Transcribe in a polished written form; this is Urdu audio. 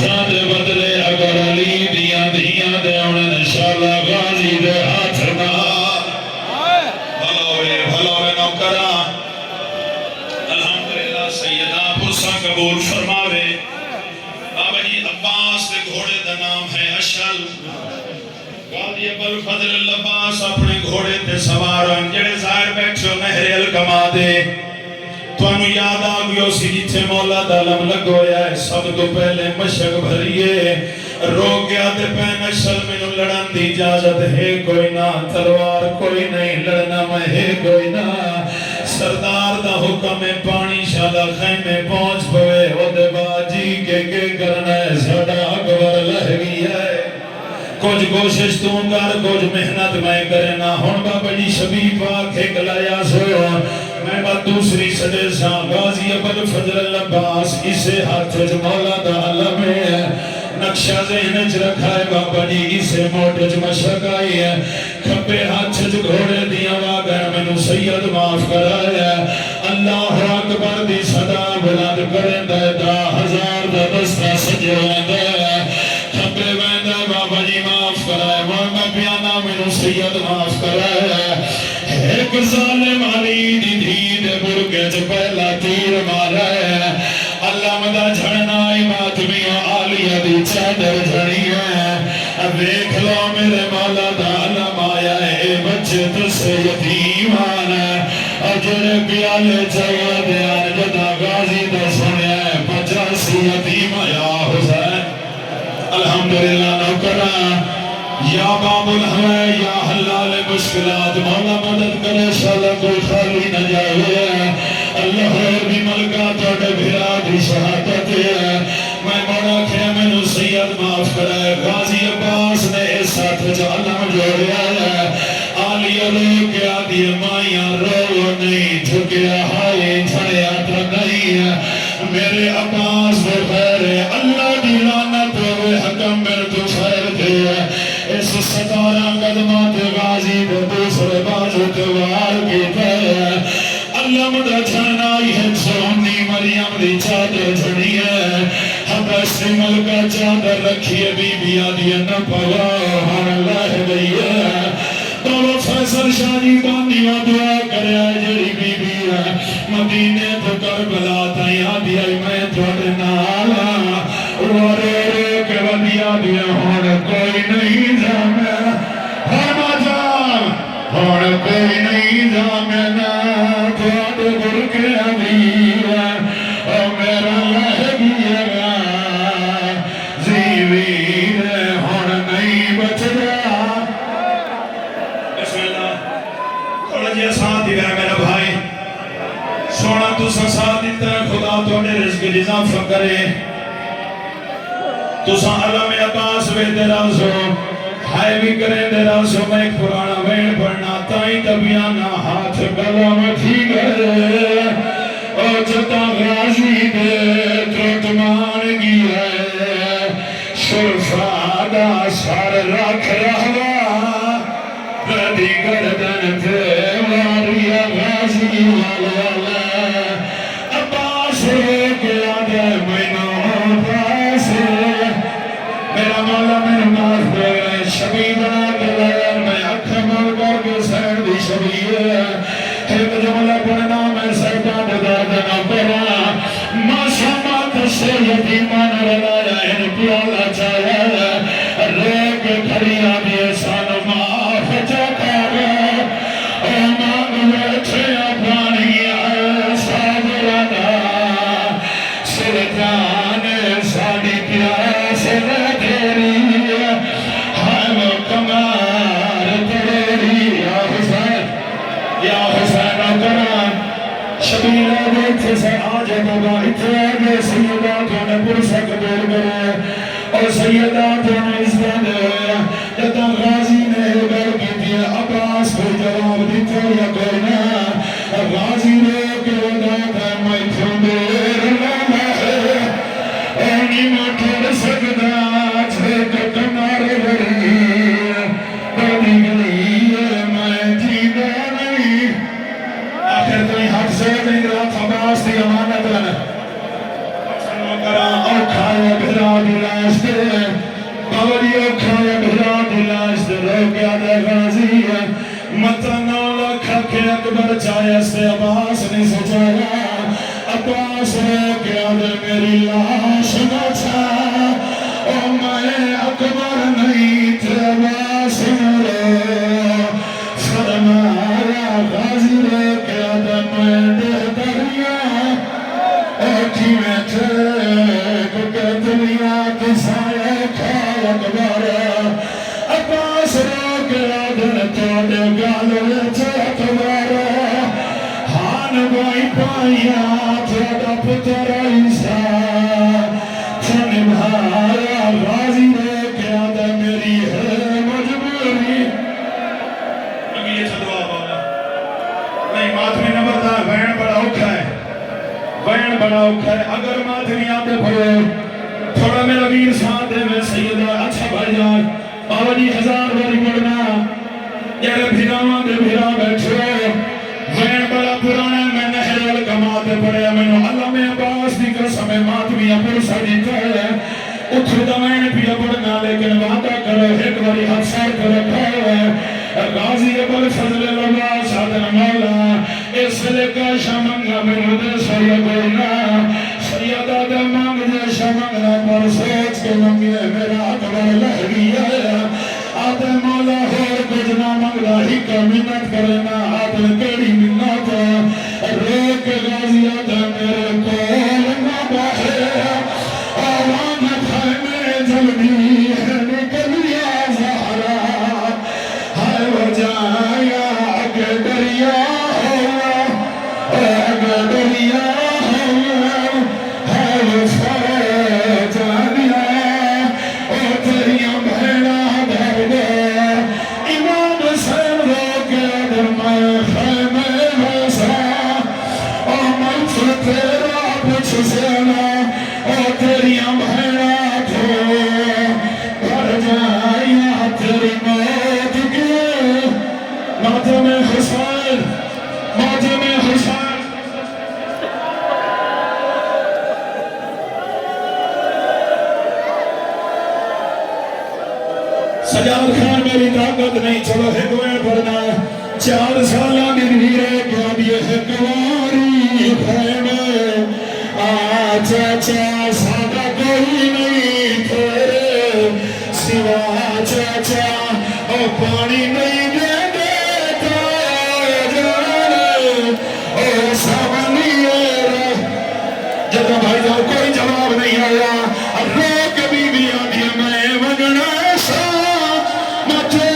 ہاتھاں دے بدلے اگر علی دیاں دیاں دے انہیں شالا غازی دے ہاتھ نہ بھلوے نوکرہ الحمدللہ سیدہ پرسا قبول فرماوے بابا جی عباس دے گھوڑے دا نام ہے اشل غازی ابو الفضل العباس اپنے گھوڑے تے سوارن جڑے ظاہر بیٹھو مہر الکما دے توانو یاد آگیو سی جتھے مولا دالم لگویا ہے سب تو پہلے مشک بھریے رو گیا دے پین اشل میں لڑن دی اجازت ہے کوئی نہ تلوار کوئی نہیں لڑنا میں ہے کوئی نہ سردار دا حکم پانی شالا خیمے پہنچ پوے او دے باجی کے کرنا ہے سڑا اکبر لہگی ہے کچھ کوشش تو کر کچھ محنت میں کرنا ہون بابا جی شبی پاک ایک لایا سو میں بات دوسری سجے ساں غازی ابو الفضل العباس اسے ہاتھ جو مولا دا علم ہے نقشہ ذہن چ رکھا ہے بابا جی اسے موٹے جو مشرق آئی ہے کھپے ہاتھ جو گھوڑے دیا واگر میں نو سید معاف کرایا اللہ اکبر دی صدا بلند کریں دے دا ہزار دا دستہ سجے ویندے کھپے ویندے بابا جی معاف کرائے مولا پیانا میں نو سید معاف کرایا ایک ظالم علی دی دھید برگے جو پہلا تیر مارا ہے اللہ مدہ جھڑنا ماتمیوں آلیہ دی چادر جھڑی ہے اب دیکھ لو میرے مولا دا علم آیا ہے بچے تجھ سے یتیم آنا اجر پیالے چاہیے دیان جدا غازی دا سنے 85 یتیم یا حسین الحمدللہ نوکرہ یا باب الحوے یا حلال مشکلات مولا مدد کرے شالا کوئی خالی نہ جائے اللہ بھی ملکہ توڑے بھرا دی شہادت ہے میں مولا کھے میں نو سید معاف کرے غازی عباس نے اس ساتھ جو علم جوڑیا ہے آلیہ رو کیا دی مائیاں رو نہیں جھکیا ہائے جھڑیا تو نہیں ہے میرے عباس بخیر اللہ دی لعنت ہوئے حکم میں تو خیر دے اس ستارہ قدمات غازی دے دوسرے بازو توار کی تے اللہ مدہ جھانائی ہے سونی مریم دی چادر جھڑی ہے حبش ملکہ چادر رکھیے بی بی آدھی نہ پوا ہر اللہ گئی ہے بابا فیصل شاہی باندھی و دعا کرے جڑی بی بی ہے مدینے تو کربلا تائیں آدھی آئی میں توڑے نالا رو کے ودیا دیا ہون کوئی نہیں جامعہ فرما جام ہون کوئی نہیں جامعہ توڑے گر کے امیر او میرا لہگی گا زیویر ہون نہیں بچ رہا بسم اللہ تھوڑا جی ساتھ دی گیا میرا بھائی سونا تو ساتھ دیتا ہے خدا توڑے رزق اضافہ کرے تو سا علم عباس وے تیرا سو ہائے بھی کریں تیرا سو میں ایک پرانا وین پڑھنا تائیں تبیانا ہاتھ گلا میں تھی گئے او جتا غازی دے ترٹمان گیا ہے شرفادہ سار رکھ رہا ردی گردن تے واریا غازی والا عباس ہے گیا دے مینوں پاس میرا مولا میرے معاف دے شبیدہ گلیر میں اکھا مل کر کے سیر دی شبیہ ایک جملہ پڑھنا میں سیدان دردنا پڑھا ماشا مات سے یتیمان رلایا ان پیالا چاہیا ریک کھڑیا دیے سانو معاف چاہتا گا او مانگ بیٹھے اپانی آئے سابرانا سلطان ساڑی پیاس ردھیری ہائے وہ کمار تیری یا حسین کران شبیلہ دیکھے سے آج بابا اتنے آگے سیداتوں نے پرسا قبول کرے اور سیداتوں نے اس دے جتا غازی نے گھر کی دیا عباس کو جواب دیتا یا کوئی نہ غازی نے کہ ودا تھا میں تھوڑے رلانا ہے اینی مٹھڑ سکتا چھے تو کمارے بری بڑی گلی میں جیدہ نہیں آخر تو ہی حق سے نہیں رہا عباس دی امانت رہنا اور کھایا بھرا کھایا بھرا دلاش دے رو گیا دے غازی ہے متنو لکھا کے اکبر چاہے سے عباس نے سجایا عباس رو گیا دے میری لاش نہ چھا او میں اکبر نہیں تھے عباس رو فرمایا غازی رو گیا دے میں دے دریا ایٹھی میں تھے کتے دنیا کی سائے کھایا اکبر عباس رو گیا دے توڑے گالے چھے اکبر ہان گوئی پائیا توڑا پتر عیسیٰ چھنے بھارا غازی رو گیا دے میری ہے مجبوری اگر یہ چھدوا بالا نہیں ماتمی نبردہ وین بڑا اوکھا ہے وین بڑا اوکھا ہے اگر ماتمی آتے پڑے تھوڑا میرا ویر ساتھ دے میں سیدہ اچھا بھائی جان بابا جی 1000 باری پڑھنا یار بھیراواں دے بھیرا بیٹھو وین بڑا پرانا میں نہر الکمات پڑھے میں نو اللہ میں عباس دی قسم ماتمی اپر سڑی تھے اٹھ دوین پیا پڑھنا لیکن وعدہ کرو ایک باری حدثار پر رکھو غازی ابل فضل اللہ سادن مولا اس لکا شمنگا میں مدر سیا گونا سیدہ دے مانگ دے شمنگا پر سوچ کے منگے میرا اکبر لہ گیا آدھے مولا ہور کچھ نہ منگلا ہی کا منت کرنا آدھے کڑی منت روک غازی آدھے میرے کول نہ باہے آوان خیمے جلدی ہے نکلیا زہرا ہائے وجایا اگے دریا ہوا اگے دریا ہوا ہائے وفا جانیا او تیریاں بھیڑا دھر دے امام حسین رو کے در میں خیمے ویسا او مجھ تیرا پچھ سینا او تیریاں بھیڑا دھو بھر جائیا تیری موت کے ماتم حسین ماتم حسین سجاد خان میری طاقت نہیں چلو ہے گوئے پڑھنا 4 سالہ میں بھیرے کیا بھی ہے کواری خیمے چاچا سادہ کوئی نہیں تھے سوا چاچا او پانی نہیں دے دیتا جانے او سامنی جب بھائی جاؤ کوئی جواب نہیں آیا روک بی بی آدھی میں وگنا سا مجھے